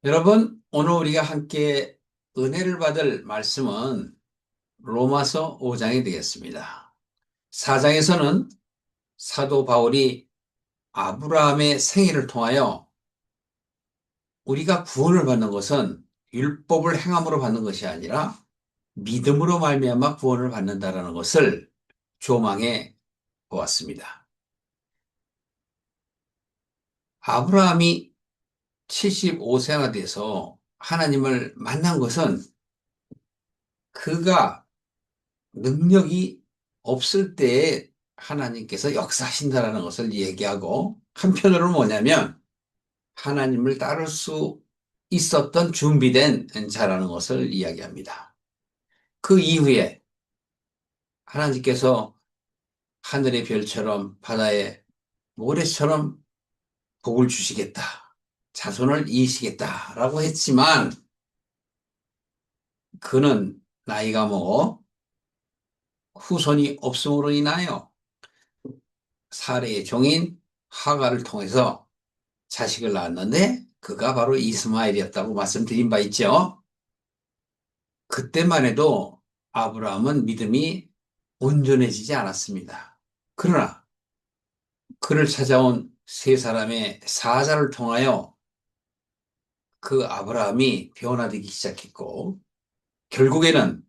여러분, 오늘 우리가 함께 은혜를 받을 말씀은 로마서 5장이 되겠습니다. 4장에서는 사도 바울이 아브라함의 생애를 통하여 우리가 구원을 받는 것은 율법을 행함으로 받는 것이 아니라 믿음으로 말미암아 구원을 받는다라는 것을 조망해 보았습니다. 아브라함이 75세가 돼서 하나님을 만난 것은 그가 능력이 없을 때에 하나님께서 역사하신다라는 것을 얘기하고, 한편으로는 뭐냐면 하나님을 따를 수 있었던 준비된 자라는 것을 이야기합니다. 그 이후에 하나님께서 하늘의 별처럼 바다의 모래처럼 복을 주시겠다, 자손을 이으시겠다라고 했지만, 그는 나이가 먹어 후손이 없음으로 인하여 사례의 종인 하가를 통해서 자식을 낳았는데 그가 바로 이스마엘이었다고 말씀드린 바 있죠. 그때만 해도 아브라함은 믿음이 온전해지지 않았습니다. 그러나 그를 찾아온 세 사람의 사자를 통하여 그 아브라함이 변화되기 시작했고, 결국에는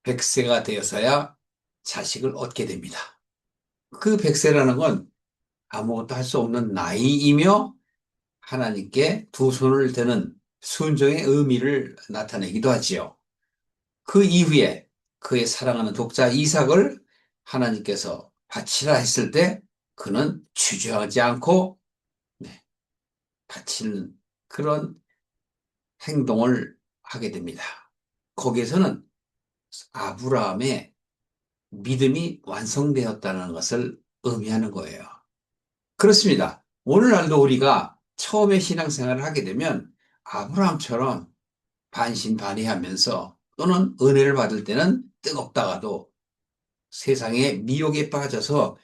100세가 되어서야 자식을 얻게 됩니다. 그 100세라는 건 아무것도 할 수 없는 나이이며 하나님께 두 손을 드는 순종의 의미를 나타내기도 하지요. 그 이후에 그의 사랑하는 독자 이삭을 하나님께서 바치라 했을 때 그는 주저하지 않고 바치는 그런 행동을 하게 됩니다. 거기에서는 아브라함의 믿음이 완성되었다는 것을 의미하는 거예요. 그렇습니다. 오늘날도 우리가 처음에 신앙생활을 하게 되면 아브라함처럼 반신반의하면서, 또는 은혜를 받을 때는 뜨겁다가도 세상의 미혹에 빠져서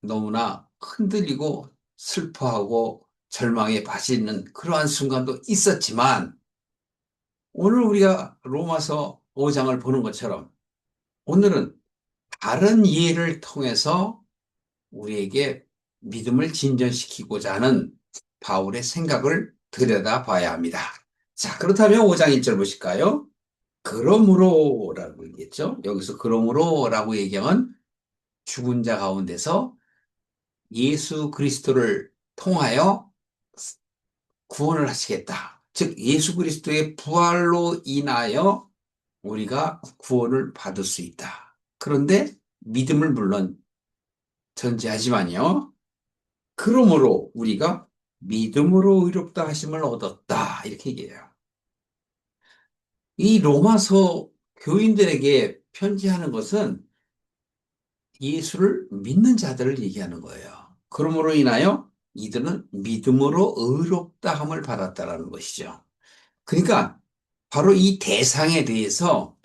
너무나 흔들리고 슬퍼하고 절망에 빠지는 그러한 순간도 있었지만, 오늘 우리가 로마서 5장을 보는 것처럼 오늘은 다른 이해를 통해서 우리에게 믿음을 진전시키고자 하는 바울의 생각을 들여다봐야 합니다. 자, 그렇다면 5장 1절 보실까요? 그러므로라고 얘기했죠. 여기서 그러므로라고 얘기하면 죽은 자 가운데서 예수 그리스도를 통하여 구원을 하시겠다. 즉 예수 그리스도의 부활로 인하여 우리가 구원을 받을 수 있다. 그런데 믿음을 물론 전제하지만요. 그러므로 우리가 믿음으로 의롭다 하심을 얻었다. 이렇게 얘기해요. 이 로마서 교인들에게 편지하는 것은 예수를 믿는 자들을 얘기하는 거예요. 그러므로 인하여 이들은 믿음으로 의롭다함을 받았다라는 것이죠. 그러니까 바로 이 대상에 대해서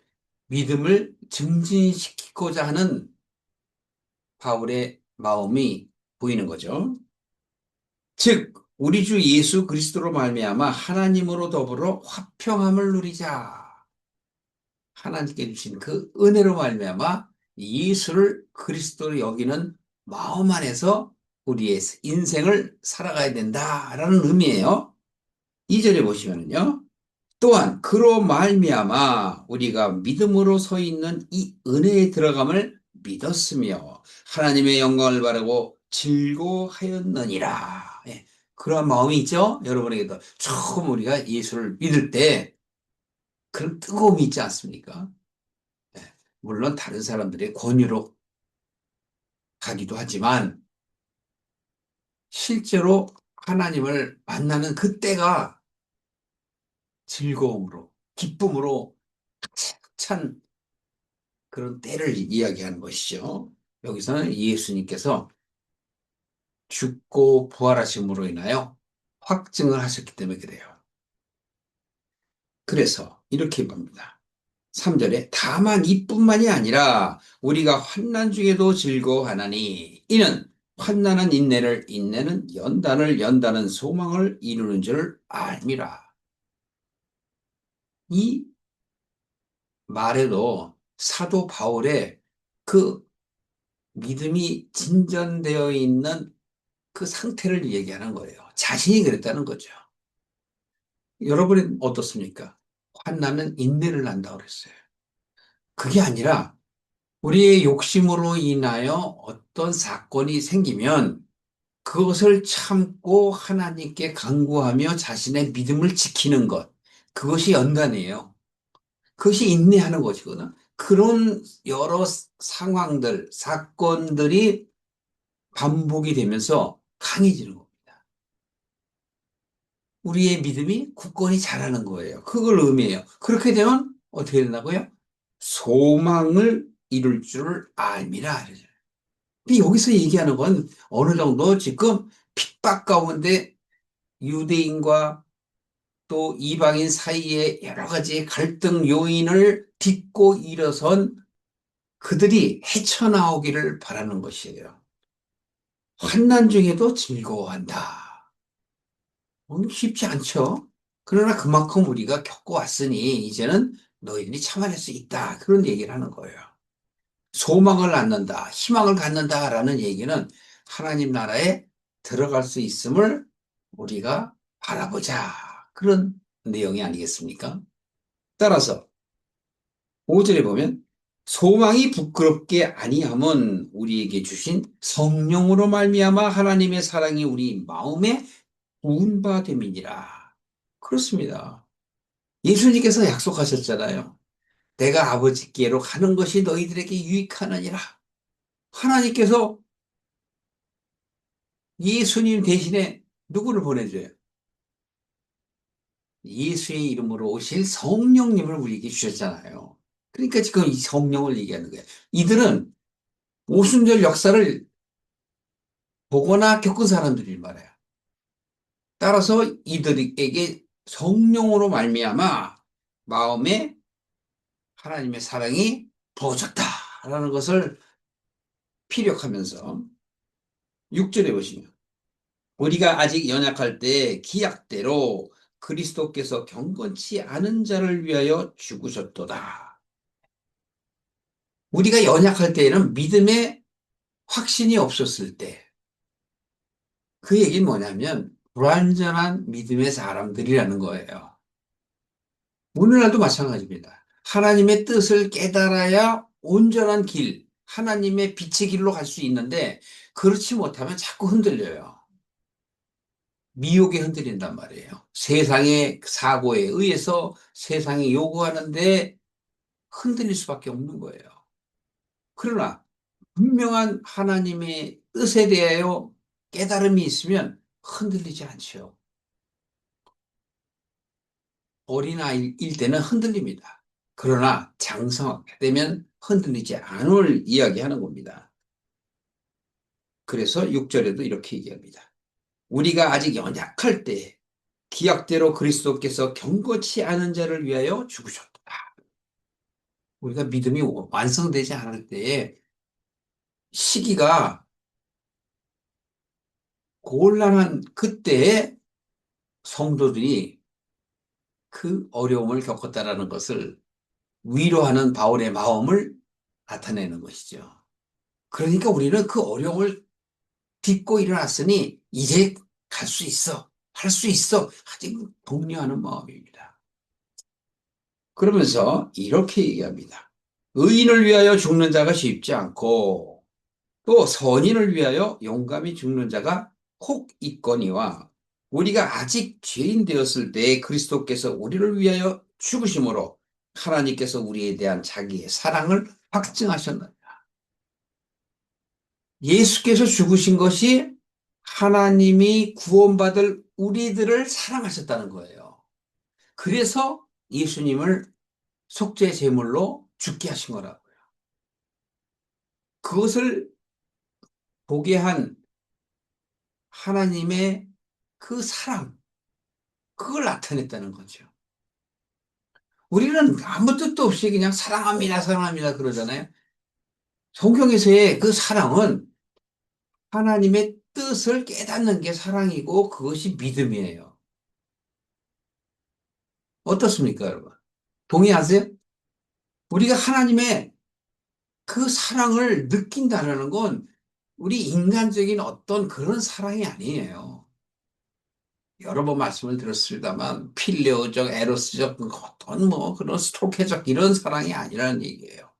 믿음을 증진시키고자 하는 바울의 마음이 보이는 거죠. 즉 우리 주 예수 그리스도로 말미암아 하나님으로 더불어 화평함을 누리자. 하나님께 주신 그 은혜로 말미암아 예수를 그리스도로 여기는 마음 안에서 우리의 인생을 살아가야 된다라는 의미예요. 2절에 보시면요. 또한 그로 말미암아 우리가 믿음으로 서 있는 이 은혜에 들어감을 믿었으며 하나님의 영광을 바라고 즐거워하였느니라. 예, 그러한 마음이 있죠. 여러분에게도 처음 우리가 예수를 믿을 때 그런 뜨거움이 있지 않습니까? 예, 물론 다른 사람들의 권유로 가기도 하지만 실제로 하나님을 만나는 그때가 즐거움으로, 기쁨으로 찬 그런 때를 이야기하는 것이죠. 여기서는 예수님께서 죽고 부활하심으로 인하여 확증을 하셨기 때문에 그래요. 그래서 이렇게 봅니다. 3절에 다만 이뿐만이 아니라 우리가 환난 중에도 즐거워하나니 이는 환난은 인내를, 인내는 연단을, 연단은 소망을 이루는 줄 알미라. 이 말에도 사도 바울의 그 믿음이 진전되어 있는 그 상태를 얘기하는 거예요. 자신이 그랬다는 거죠. 여러분은 어떻습니까? 환난은 인내를 난다고 그랬어요. 그게 아니라 우리의 욕심으로 인하여 어떤 사건이 생기면 그것을 참고 하나님께 간구하며 자신의 믿음을 지키는 것. 그것이 연단이에요. 그것이 인내하는 것이거든. 그런 여러 상황들, 사건들이 반복이 되면서 강해지는 겁니다. 우리의 믿음이 굳건히 자라는 거예요. 그걸 의미해요. 그렇게 되면 어떻게 된다고요? 소망을 이룰 줄 알미라. 근데 여기서 얘기하는 건 어느 정도 지금 핍박 가운데 유대인과 또 이방인 사이에 여러 가지 갈등 요인을 딛고 일어선 그들이 헤쳐나오기를 바라는 것이에요. 환난 중에도 즐거워한다. 쉽지 않죠? 그러나 그만큼 우리가 겪어왔으니 이제는 너희들이 참아낼 수 있다. 그런 얘기를 하는 거예요. 소망을 갖는다, 희망을 갖는다라는 얘기는 하나님 나라에 들어갈 수 있음을 우리가 바라보자. 그런 내용이 아니겠습니까? 따라서 5절에 보면 소망이 부끄럽게 아니함은 우리에게 주신 성령으로 말미암아 하나님의 사랑이 우리 마음에 부은 바 됨이니라. 그렇습니다. 예수님께서 약속하셨잖아요. 내가 아버지께로 가는 것이 너희들에게 유익하느니라. 하나님께서 예수님 대신에 누구를 보내줘요? 예수의 이름으로 오실 성령님을 우리에게 주셨잖아요. 그러니까 지금 이 성령을 얘기하는 거예요. 이들은 오순절 역사를 보거나 겪은 사람들이 말이에요. 따라서 이들에게 성령으로 말미암아 마음에 하나님의 사랑이 부어졌다라는 것을 피력하면서 6절에 보시면 우리가 아직 연약할 때 기약대로 그리스도께서 경건치 않은 자를 위하여 죽으셨도다. 우리가 연약할 때에는 믿음의 확신이 없었을 때, 그 얘기는 뭐냐면 불완전한 믿음의 사람들이라는 거예요. 오늘날도 마찬가지입니다. 하나님의 뜻을 깨달아야 온전한 길, 하나님의 빛의 길로 갈 수 있는데 그렇지 못하면 자꾸 흔들려요. 미혹에 흔들린단 말이에요. 세상의 사고에 의해서 세상이 요구하는데 흔들릴 수밖에 없는 거예요. 그러나 분명한 하나님의 뜻에 대하여 깨달음이 있으면 흔들리지 않죠. 어린아이일 때는 흔들립니다. 그러나 장성하게 되면 흔들리지 않을 이야기하는 겁니다. 그래서 6절에도 이렇게 얘기합니다. 우리가 아직 연약할 때 기약대로 그리스도께서 경고치 않은 자를 위하여 죽으셨다. 우리가 믿음이 완성되지 않을 때에 시기가 곤란한 그때에 성도들이 그 어려움을 겪었다라는 것을 위로하는 바울의 마음을 나타내는 것이죠. 그러니까 우리는 그 어려움을 딛고 일어났으니 이제 갈 수 있어, 할 수 있어. 아직 독려하는 마음입니다. 그러면서 이렇게 얘기합니다. 의인을 위하여 죽는 자가 쉽지 않고 또 선인을 위하여 용감히 죽는 자가 혹 있거니와 우리가 아직 죄인 되었을 때 그리스도께서 우리를 위하여 죽으심으로 하나님께서 우리에 대한 자기의 사랑을 확증하셨느니라. 예수께서 죽으신 것이 하나님이 구원받을 우리들을 사랑하셨다는 거예요. 그래서 예수님을 속죄 제물로 죽게 하신 거라고요. 그것을 보게 한 하나님의 그 사랑, 그걸 나타냈다는 거죠. 우리는 아무 뜻도 없이 그냥 사랑합니다, 사랑합니다 그러잖아요. 성경에서의 그 사랑은 하나님의 뜻을 깨닫는 게 사랑이고 그것이 믿음이에요. 어떻습니까, 여러분? 동의하세요? 우리가 하나님의 그 사랑을 느낀다는 건 우리 인간적인 어떤 그런 사랑이 아니에요. 여러 번 말씀을 드렸습니다만 필레오적, 에로스적 어떤 뭐 그런 스토케적 이런 사랑이 아니라는 얘기예요.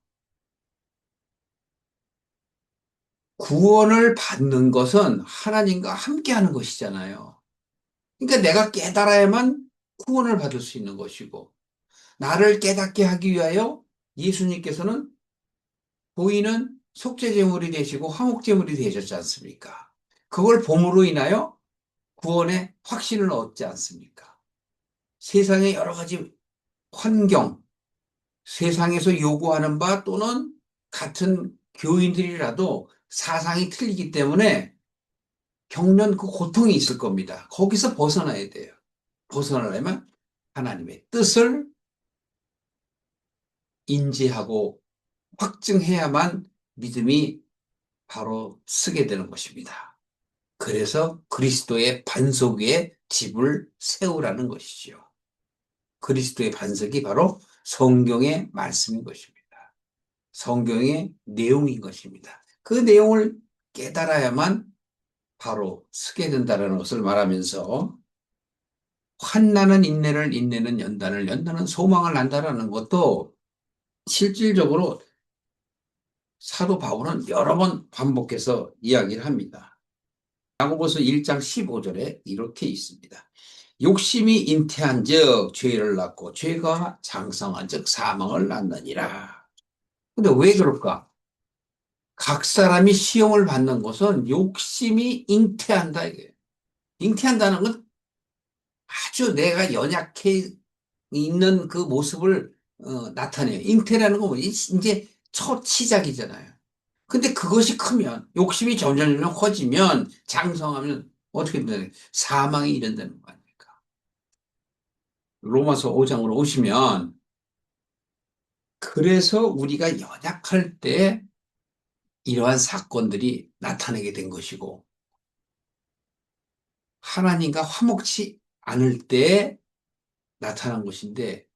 구원을 받는 것은 하나님과 함께하는 것이잖아요. 그러니까 내가 깨달아야만 구원을 받을 수 있는 것이고 나를 깨닫게 하기 위하여 예수님께서는 보이는 속죄제물이 되시고 화목제물이 되셨지 않습니까? 그걸 봄으로 인하여 구원의 확신을 얻지 않습니까? 세상의 여러 가지 환경, 세상에서 요구하는 바 또는 같은 교인들이라도 사상이 틀리기 때문에 겪는 그 고통이 있을 겁니다. 거기서 벗어나야 돼요. 벗어나려면 하나님의 뜻을 인지하고 확증해야만 믿음이 바로 서게 되는 것입니다. 그래서 그리스도의 반석 위에 집을 세우라는 것이지요. 그리스도의 반석이 바로 성경의 말씀인 것입니다. 성경의 내용인 것입니다. 그 내용을 깨달아야만 바로 서게 된다는 것을 말하면서 환난은 인내를, 인내는 연단을, 연단은 소망을 난다라는 것도 실질적으로 사도 바울은 여러 번 반복해서 이야기를 합니다. 야고보서 1장 15절에 이렇게 있습니다. 욕심이 잉태한 즉 죄를 낳고 죄가 장성한 즉 사망을 낳느니라. 근데 왜 그럴까? 각 사람이 시험을 받는 것은 욕심이 잉태한다 이게. 잉태한다는 건 아주 내가 연약해 있는 그 모습을 나타내요. 잉태라는 건 뭐지? 이제 첫 시작이잖아요. 근데 그것이 크면 욕심이 점점 커지면 장성하면 어떻게 된다는 사망이 이른다는 거 아닙니까? 로마서 5장으로 오시면 그래서 우리가 연약할 때 이러한 사건들이 나타나게 된 것이고 하나님과 화목치 않을 때 나타난 것인데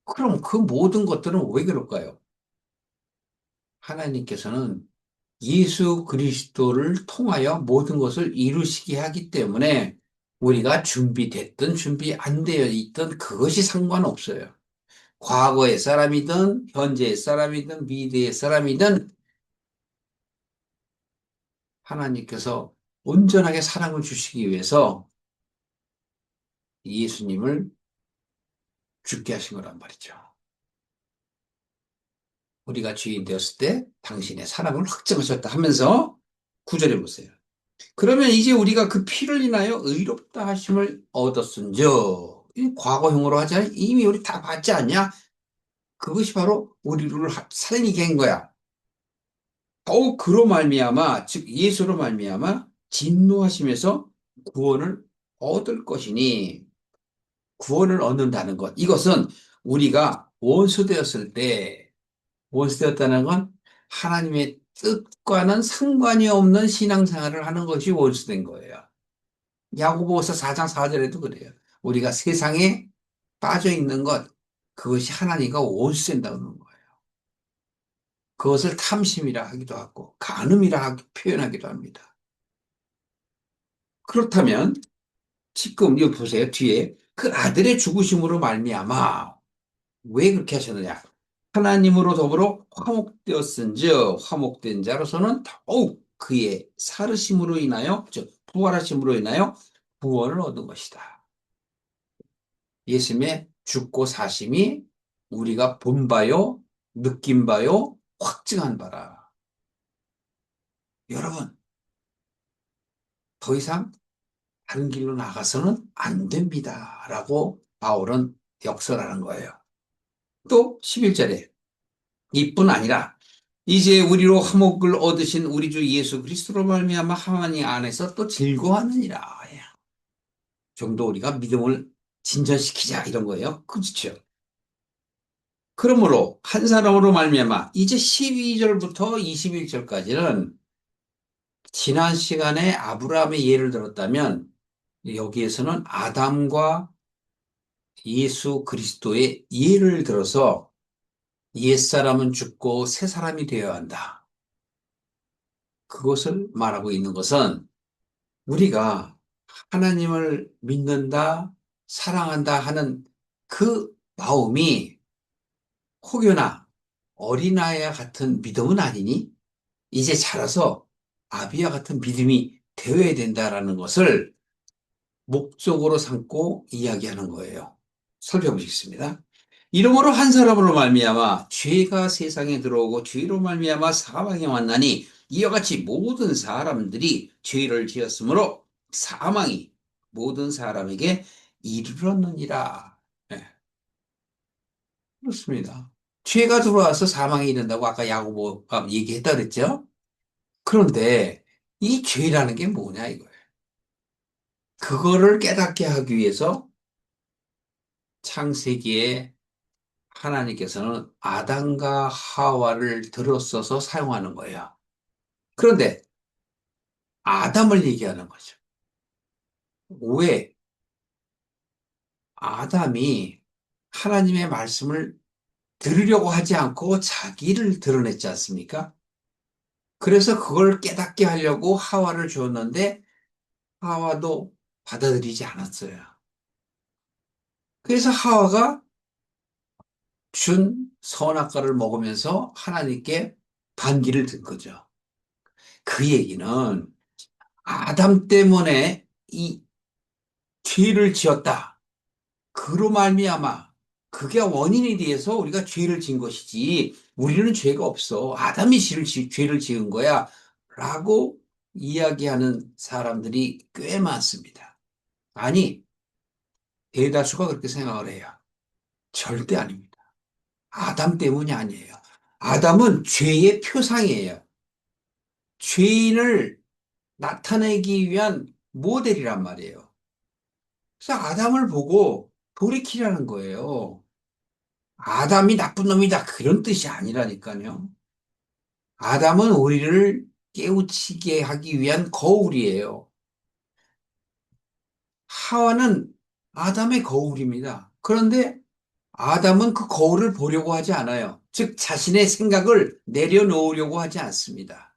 그럼 그 모든 것들은 왜 그럴까요? 하나님께서는 예수 그리스도를 통하여 모든 것을 이루시게 하기 때문에 우리가 준비됐든 준비 안 되어 있든 그것이 상관없어요. 과거의 사람이든 현재의 사람이든 미래의 사람이든 하나님께서 온전하게 사랑을 주시기 위해서 예수님을 죽게 하신 거란 말이죠. 우리가 죄인 되었을 때 당신의 사랑을 확증하셨다 하면서 구절해 보세요. 그러면 이제 우리가 그 피를 인하여 의롭다 하심을 얻었은즉 이 과거형으로 하자 이미 우리 다 받지 않냐? 그것이 바로 우리를 살리게 한 거야. 더욱 그로 말미암아 즉 예수로 말미암아 진노하심에서 구원을 얻을 것이니 구원을 얻는다는 것 이것은 우리가 원수되었을 때 원수되었다는 건 하나님의 뜻과는 상관이 없는 신앙생활을 하는 것이 원수된 거예요. 야고보서 4장 4절에도 그래요. 우리가 세상에 빠져 있는 것, 그것이 하나님과 원수된다고 하는 거예요. 그것을 탐심이라 하기도 하고, 간음이라 표현하기도 합니다. 그렇다면, 지금 여기 보세요. 뒤에 그 아들의 죽으심으로 말미암아 왜 그렇게 하셨느냐? 하나님으로 더불어 화목되었은즉 화목된 자로서는 더욱 그의 살으심으로 인하여 즉 부활하심으로 인하여 구원을 얻은 것이다. 예수님의 죽고 사심이 우리가 본 바요, 느낀 바요, 확증한 바라. 여러분, 더 이상 다른 길로 나가서는 안 됩니다. 라고 바울은 역설하는 거예요. 또 11절에 이뿐 아니라 이제 우리로 화목을 얻으신 우리 주 예수 그리스도로 말미암아 하나님 안에서 또 즐거워하느니라. 예. 좀더 우리가 믿음을 진전시키자 이런 거예요. 그렇죠? 그러므로 한 사람으로 말미암아 이제 12절부터 21절까지는 지난 시간에 아브라함의 예를 들었다면 여기에서는 아담과 예수 그리스도의 예를 들어서 옛사람은 죽고 새 사람이 되어야 한다. 그것을 말하고 있는 것은 우리가 하나님을 믿는다, 사랑한다 하는 그 마음이 혹여나 어린아이와 같은 믿음은 아니니 이제 자라서 아비와 같은 믿음이 되어야 된다라는 것을 목적으로 삼고 이야기하는 거예요. 살펴보시겠습니다. 이러므로 한 사람으로 말미암아 죄가 세상에 들어오고 죄로 말미암아 사망이 왔나니 이와 같이 모든 사람들이 죄를 지었으므로 사망이 모든 사람에게 이르렀느니라. 네, 그렇습니다. 죄가 들어와서 사망이 이른다고 아까 야고보가 얘기했다 그랬죠? 그런데 이 죄라는 게 뭐냐 이거예요. 그거를 깨닫게 하기 위해서 창세기에 하나님께서는 아담과 하와를 들어써서 사용하는 거예요. 그런데 아담을 얘기하는 거죠. 왜? 아담이 하나님의 말씀을 들으려고 하지 않고 자기를 드러냈지 않습니까? 그래서 그걸 깨닫게 하려고 하와를 주었는데 하와도 받아들이지 않았어요. 그래서 하와가 준 선악과를 먹으면서 하나님께 반기를 든 거죠. 그 얘기는 아담 때문에 이 죄를 지었다. 그로 말미암아 그게 원인에 대해서 우리가 죄를 지은 것이지 우리는 죄가 없어. 아담이 죄를 지은 거야. 라고 이야기하는 사람들이 꽤 많습니다. 아니, 대다수가 그렇게 생각을 해요. 절대 아닙니다. 아담 때문이 아니에요. 아담은 죄의 표상이에요. 죄인을 나타내기 위한 모델이란 말이에요. 그래서 아담을 보고 돌이키라는 거예요. 아담이 나쁜 놈이다. 그런 뜻이 아니라니까요. 아담은 우리를 깨우치게 하기 위한 거울이에요. 하와는 아담의 거울입니다. 그런데 아담은 그 거울을 보려고 하지 않아요. 즉, 자신의 생각을 내려놓으려고 하지 않습니다.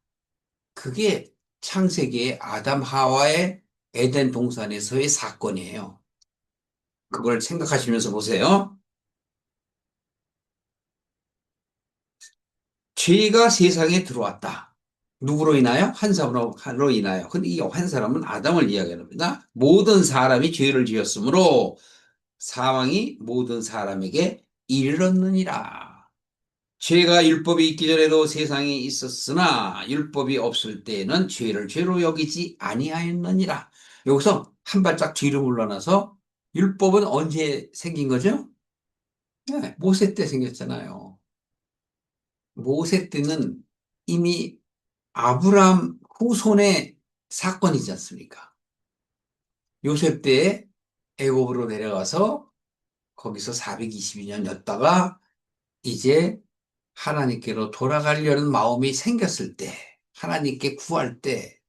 그게 창세기의 아담 하와의 에덴 동산에서의 사건이에요. 그걸 생각하시면서 보세요. 죄가 세상에 들어왔다. 누구로 인하여? 한 사람으로 인하여. 근데 이 한 사람은 아담을 이야기합니다. 모든 사람이 죄를 지었으므로 사망이 모든 사람에게 이르렀느니라. 죄가 율법이 있기 전에도 세상에 있었으나 율법이 없을 때에는 죄를 죄로 여기지 아니하였느니라. 여기서 한 발짝 뒤로 물러나서 율법은 언제 생긴 거죠? 네, 모세 때 생겼잖아요. 모세 때는 이미 아브람 후손의 사건이지 않습니까? 요셉 때에 애굽으로 내려가서 거기서 422년였다가 이제 하나님께로 돌아가려는 마음이 생겼을 때, 하나님께 구할 때,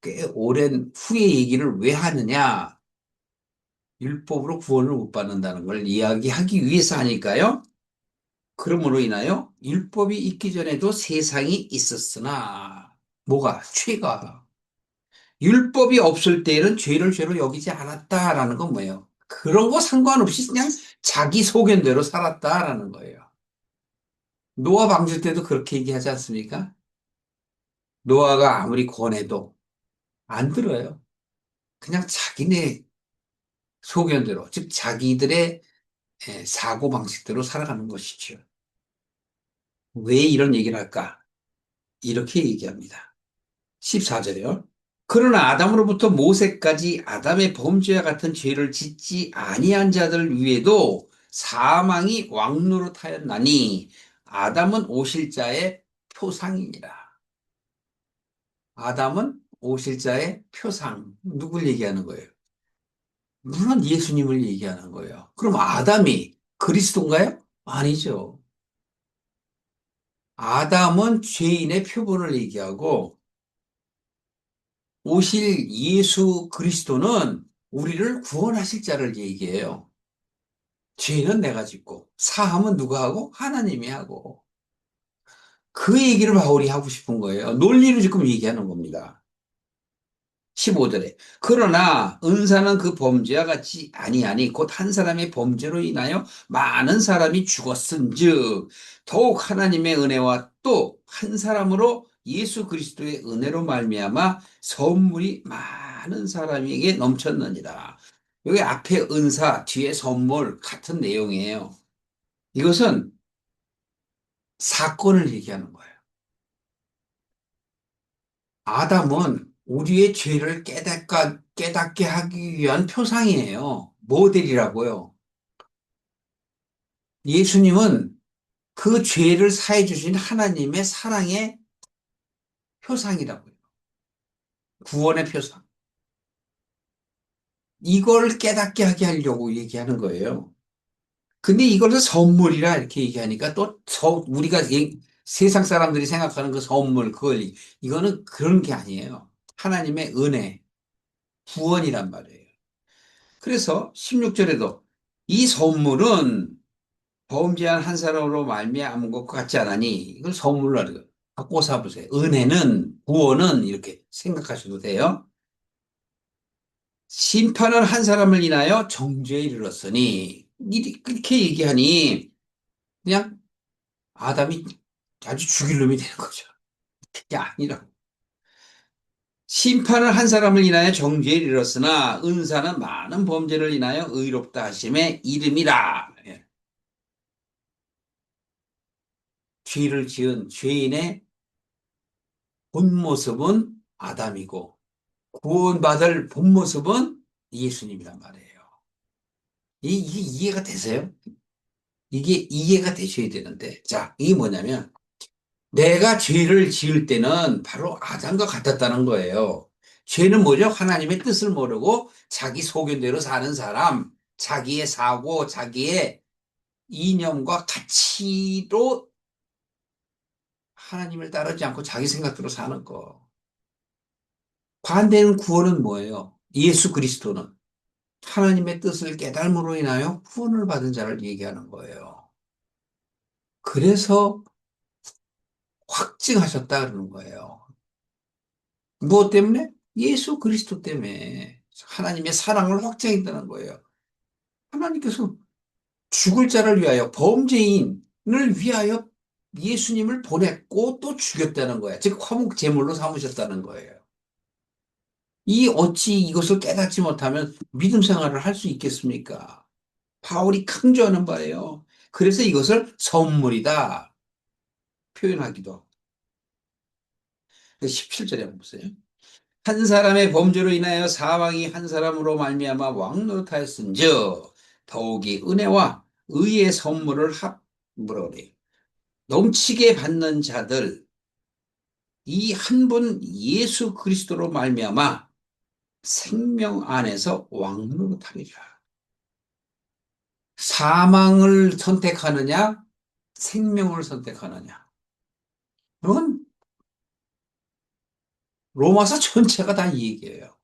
꽤 오랜 후의 얘기를 왜 하느냐? 율법으로 구원을 못 받는다는 걸 이야기하기 위해서 하니까요. 그러므로 인하여 율법이 있기 전에도 세상이 있었으나, 뭐가? 죄가. 율법이 없을 때에는 죄를 죄로 여기지 않았다라는 건 뭐예요? 그런 거 상관없이 그냥 자기 소견대로 살았다라는 거예요. 노아 방주 때도 그렇게 얘기하지 않습니까? 노아가 아무리 권해도 안 들어요. 그냥 자기네 소견대로, 즉 자기들의 사고 방식대로 살아가는 것이죠. 왜 이런 얘기를 할까? 이렇게 얘기합니다. 14절에요. 그러나 아담으로부터 모세까지 아담의 범죄와 같은 죄를 짓지 아니한 자들 위에도 사망이 왕노릇하였나니 아담은 오실 자의 표상이니라. 아담은 오실 자의 표상. 누굴 얘기하는 거예요? 물론 예수님을 얘기하는 거예요. 그럼 아담이 그리스도인가요? 아니죠. 아담은 죄인의 표본을 얘기하고 오실 예수 그리스도는 우리를 구원하실 자를 얘기해요. 죄는 내가 짓고, 사함은 누가 하고? 하나님이 하고. 그 얘기를 바울이 하고 싶은 거예요. 논리를 지금 얘기하는 겁니다. 15절에. 그러나 은사는 그 범죄와 같이 아니하니 곧 한 사람의 범죄로 인하여 많은 사람이 죽었은즉 더욱 하나님의 은혜와 또 한 사람으로 예수 그리스도의 은혜로 말미암아 선물이 많은 사람에게 넘쳤느니라. 여기 앞에 은사, 뒤에 선물 같은 내용이에요. 이것은 사건을 얘기하는 거예요. 아담은 우리의 죄를 깨닫게 하기 위한 표상이에요. 모델이라고요. 예수님은 그 죄를 사해 주신 하나님의 사랑의 표상이라고요. 구원의 표상. 이걸 깨닫게 하게 하려고 얘기하는 거예요. 근데 이걸 선물이라 이렇게 얘기하니까 우리가 세상 사람들이 생각하는 그 선물, 이거는 그런 게 아니에요. 하나님의 은혜, 구원이란 말이에요. 그래서 16절에도 이 선물은 범죄한 한 사람으로 말미암은 것 같지 않으니 이걸 선물로 하는 바꿔 사보세요. 은혜는 구원은 이렇게 생각하셔도 돼요. 심판은 한 사람을 인하여 정죄에 이르렀으니 이렇게 얘기하니 그냥 아담이 아주 죽일 놈이 되는 거죠. 그게 아니라 심판을 한 사람을 인하여 정죄에 이르렀으나 은사는 많은 범죄를 인하여 의롭다 하심의 이름이라. 예. 죄를 지은 죄인의 본 모습은 아담이고 구원받을 본 모습은 예수님이란 말이에요. 이게 이해가 되세요? 이게 이해가 되셔야 되는데. 자, 이게 뭐냐면 내가 죄를 지을 때는 바로 아담과 같았다는 거예요. 죄는 뭐죠? 하나님의 뜻을 모르고 자기 소견대로 사는 사람, 자기의 사고, 자기의 이념과 가치로 하나님을 따르지 않고 자기 생각대로 사는 거. 반대는 구원은 뭐예요? 예수 그리스도는 하나님의 뜻을 깨달음으로 인하여 구원을 받은 자를 얘기하는 거예요. 그래서 확증하셨다 그러는 거예요. 무엇 때문에? 예수 그리스도 때문에 하나님의 사랑을 확증했다는 거예요. 하나님께서 죽을 자를 위하여 범죄인을 위하여 예수님을 보냈고 또 죽였다는 거야. 즉 화목 제물로 삼으셨다는 거예요. 이 어찌 이것을 깨닫지 못하면 믿음 생활을 할 수 있겠습니까? 바울이 강조하는 바예요. 그래서 이것을 선물이다 표현하기도 하고. 17절에 한번 보세요. 한 사람의 범죄로 인하여 사망이 한 사람으로 말미암아 왕노릇하였은즉 더욱이 은혜와 의의 선물을 뭐라 그래요? 넘치게 받는 자들 이 한 분 예수 그리스도로 말미암아 생명 안에서 왕노릇하리라. 사망을 선택하느냐, 생명을 선택하느냐. 이건 로마서 전체가 다 이 얘기예요.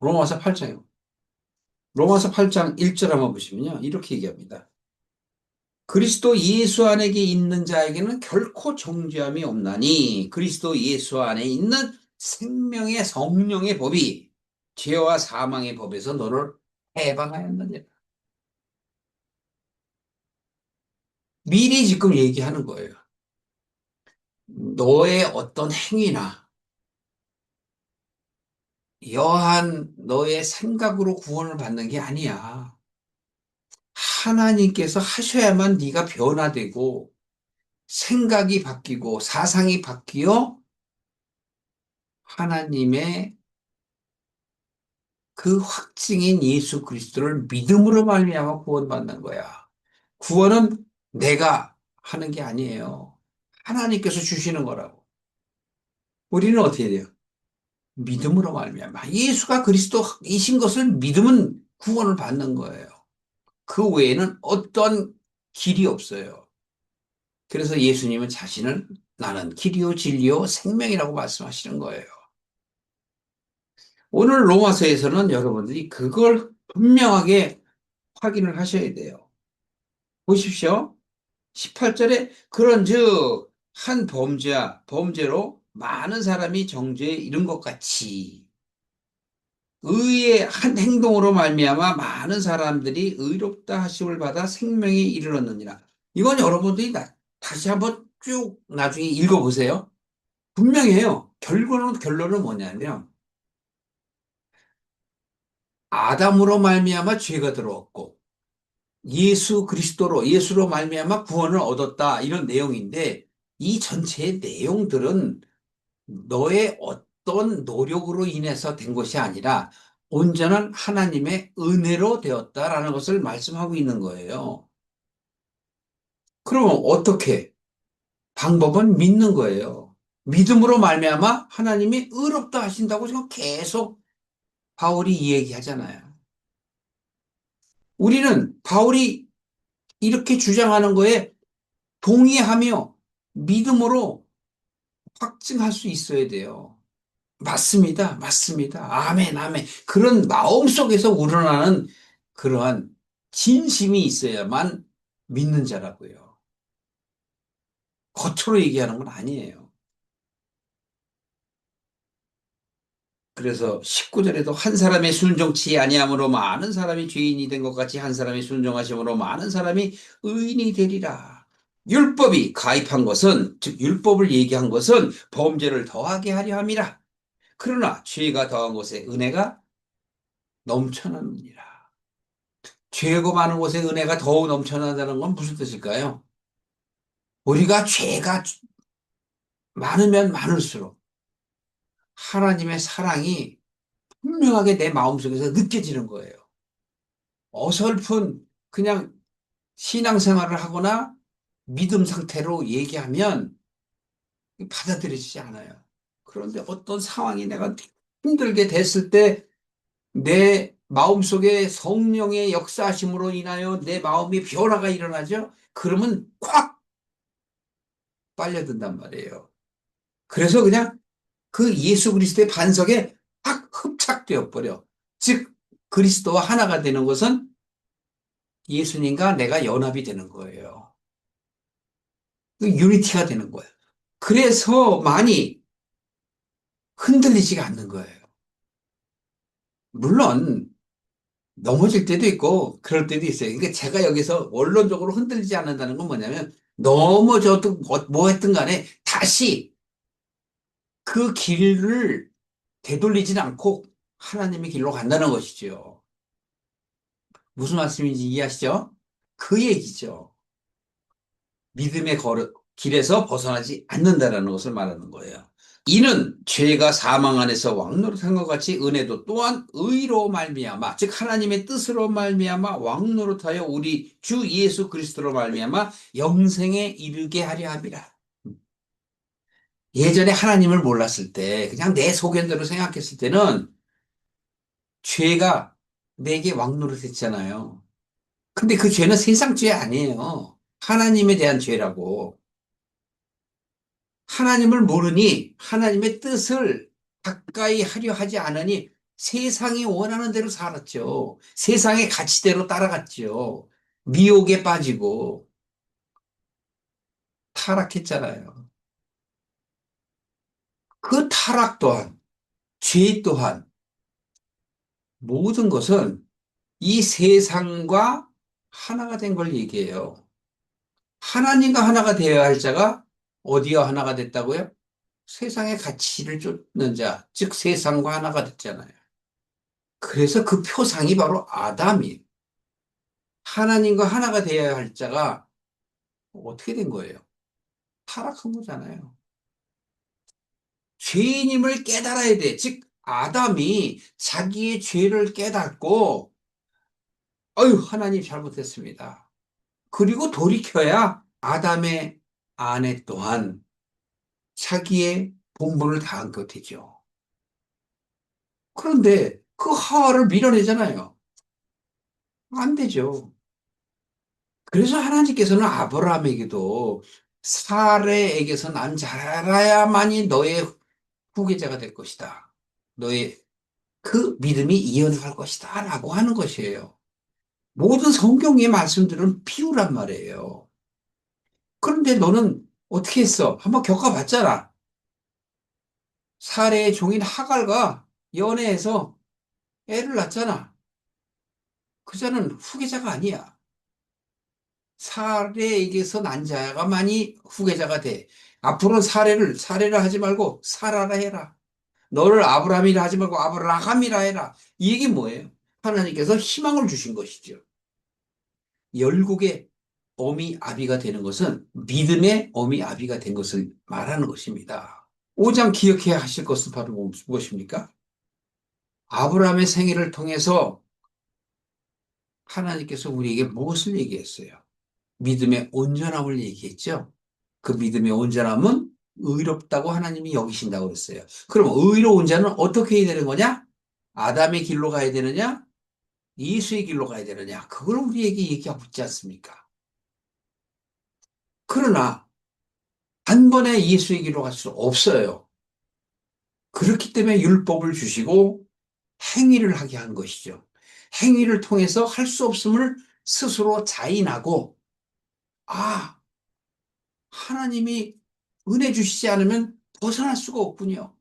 로마서 8장이요. 로마서 8장 1절 한번 보시면요. 이렇게 얘기합니다. 그리스도 예수 안에 있는 자에게는 결코 정죄함이 없나니 그리스도 예수 안에 있는 생명의 성령의 법이 죄와 사망의 법에서 너를 해방하였느니라. 미리 지금 얘기하는 거예요. 너의 어떤 행위나 여한 너의 생각으로 구원을 받는 게 아니야. 하나님께서 하셔야만 네가 변화되고 생각이 바뀌고 사상이 바뀌어 하나님의 그 확증인 예수 그리스도를 믿음으로 말미암아 구원받는 거야. 구원은 내가 하는 게 아니에요. 하나님께서 주시는 거라고. 우리는 어떻게 돼요? 믿음으로 말미암아 예수가 그리스도이신 것을 믿으면 구원을 받는 거예요. 그 외에는 어떤 길이 없어요. 그래서 예수님은 자신을 나는 길이요 진리요 생명이라고 말씀하시는 거예요. 오늘 로마서에서는 여러분들이 그걸 분명하게 확인을 하셔야 돼요. 보십시오. 18절에 그런즉 한 범죄로 많은 사람이 정죄에 이른 것 같이 의의 한 행동으로 말미암아 많은 사람들이 의롭다 하심을 받아 생명에 이르렀느니라. 이건 여러분들이 다시 한번 쭉 나중에 읽어보세요. 분명해요. 결론은 뭐냐면 아담으로 말미암아 죄가 들어왔고 예수로 말미암아 구원을 얻었다 이런 내용인데 이 전체의 내용들은 너의 어떤 노력으로 인해서 된 것이 아니라 온전한 하나님의 은혜로 되었다라는 것을 말씀하고 있는 거예요. 그럼 어떻게? 방법은 믿는 거예요. 믿음으로 말미암아 하나님이 의롭다 하신다고 지금 계속 바울이 이야기하잖아요. 우리는 바울이 이렇게 주장하는 거에 동의하며 믿음으로 확증할 수 있어야 돼요. 맞습니다. 맞습니다. 아멘, 아멘. 그런 마음속에서 우러나는 그러한 진심이 있어야만 믿는 자라고요. 겉으로 얘기하는 건 아니에요. 그래서 19절에도 한 사람의 순종치 아니함으로 많은 사람이 죄인이 된 것 같이 한 사람이 순종하심으로 많은 사람이 의인이 되리라. 율법이 가입한 것은, 즉 율법을 얘기한 것은 범죄를 더하게 하려 함이라. 그러나 죄가 더한 곳에 은혜가 넘쳐나느니라. 죄고 많은 곳에 은혜가 더욱 넘쳐난다는 건 무슨 뜻일까요? 우리가 죄가 많으면 많을수록 하나님의 사랑이 분명하게 내 마음속에서 느껴지는 거예요. 어설픈 그냥 신앙생활을 하거나 믿음 상태로 얘기하면 받아들여지지 않아요. 그런데 어떤 상황이 내가 힘들게 됐을 때 내 마음속에 성령의 역사하심으로 인하여 내 마음이 변화가 일어나죠? 그러면 콱 빨려든단 말이에요. 그래서 그냥 그 예수 그리스도의 반석에 확 흡착되어 버려. 즉 그리스도와 하나가 되는 것은 예수님과 내가 연합이 되는 거예요. 그 유니티가 되는 거예요. 그래서 많이 흔들리지가 않는 거예요. 물론 넘어질 때도 있고 그럴 때도 있어요. 그러니까 제가 여기서 원론적으로 흔들리지 않는다는 건 뭐냐면 넘어져도 뭐 했든 간에 다시 그 길을 되돌리지는 않고 하나님의 길로 간다는 것이죠. 무슨 말씀인지 이해하시죠? 그 얘기죠. 믿음의 길에서 벗어나지 않는다라는 것을 말하는 거예요. 이는 죄가 사망 안에서 왕노릇한 것 같이 은혜도 또한 의로 말미암아 즉 하나님의 뜻으로 말미암아 왕노릇하여 우리 주 예수 그리스도로 말미암아 영생에 이르게 하려 함이라. 예전에 하나님을 몰랐을 때 그냥 내 소견대로 생각했을 때는 죄가 내게 왕노릇했잖아요. 근데 그 죄는 세상 죄 아니에요. 하나님에 대한 죄라고. 하나님을 모르니 하나님의 뜻을 가까이 하려 하지 않으니 세상이 원하는 대로 살았죠. 세상의 가치대로 따라갔죠. 미혹에 빠지고 타락했잖아요. 그 타락 또한, 죄 또한 모든 것은 이 세상과 하나가 된 걸 얘기해요. 하나님과 하나가 되어야 할 자가 어디와 하나가 됐다고요? 세상의 가치를 쫓는 자, 즉 세상과 하나가 됐잖아요. 그래서 그 표상이 바로 아담이에요. 하나님과 하나가 되어야 할 자가 어떻게 된 거예요? 타락한 거잖아요. 죄인임을 깨달아야 돼. 즉, 아담이 자기의 죄를 깨닫고, 어휴, 하나님 잘못했습니다. 그리고 돌이켜야 아담의 아내 또한 자기의 본분을 다한 것이죠. 그런데 그 하와를 밀어내잖아요. 안 되죠. 그래서 하나님께서는 아브라함에게도 사레에게서 난 자라야만이 너의 후계자가 될 것이다. 너의 그 믿음이 이어나갈 것이다 라고 하는 것이에요. 모든 성경의 말씀들은 비유란 말이에요. 그런데 너는 어떻게 했어? 한번 겪어봤잖아. 사레의 종인 하갈과 연애해서 애를 낳잖아. 그자는 후계자가 아니야. 사레에게서 난 자가만이 후계자가 돼. 앞으로는 사레를 하지 말고 사라라 해라. 너를 아브라함이라 하지 말고 아브라함이라 해라. 이 얘기 뭐예요? 하나님께서 희망을 주신 것이죠. 열국의 어미 아비가 되는 것은 믿음의 어미 아비가 된 것을 말하는 것입니다. 5장 기억해야 하실 것은 바로 무엇입니까? 아브라함의 생애를 통해서 하나님께서 우리에게 무엇을 얘기했어요? 믿음의 온전함을 얘기했죠. 그 믿음의 온전함은 의롭다고 하나님이 여기신다고 그랬어요. 그럼 의로운 자는 어떻게 해야 되는 거냐? 아담의 길로 가야 되느냐? 예수의 길로 가야 되느냐? 그걸 우리에게 얘기하고 있지 않습니까? 그러나 한 번에 예수의 길로 갈 수 없어요. 그렇기 때문에 율법을 주시고 행위를 하게 한 것이죠. 행위를 통해서 할 수 없음을 스스로 자인하고, 아, 하나님이 은혜 주시지 않으면 벗어날 수가 없군요.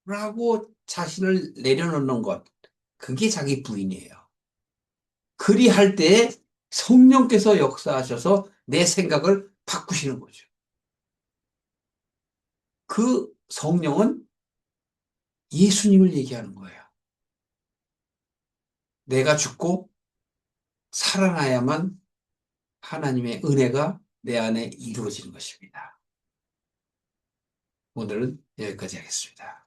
라고 자신을 내려놓는 것. 그게 자기 부인이에요. 그리할 때에 성령께서 역사하셔서 내 생각을 바꾸시는 거죠. 그 성령은 예수님을 얘기하는 거예요. 내가 죽고 살아나야만 하나님의 은혜가 내 안에 이루어지는 것입니다. 오늘은 여기까지 하겠습니다.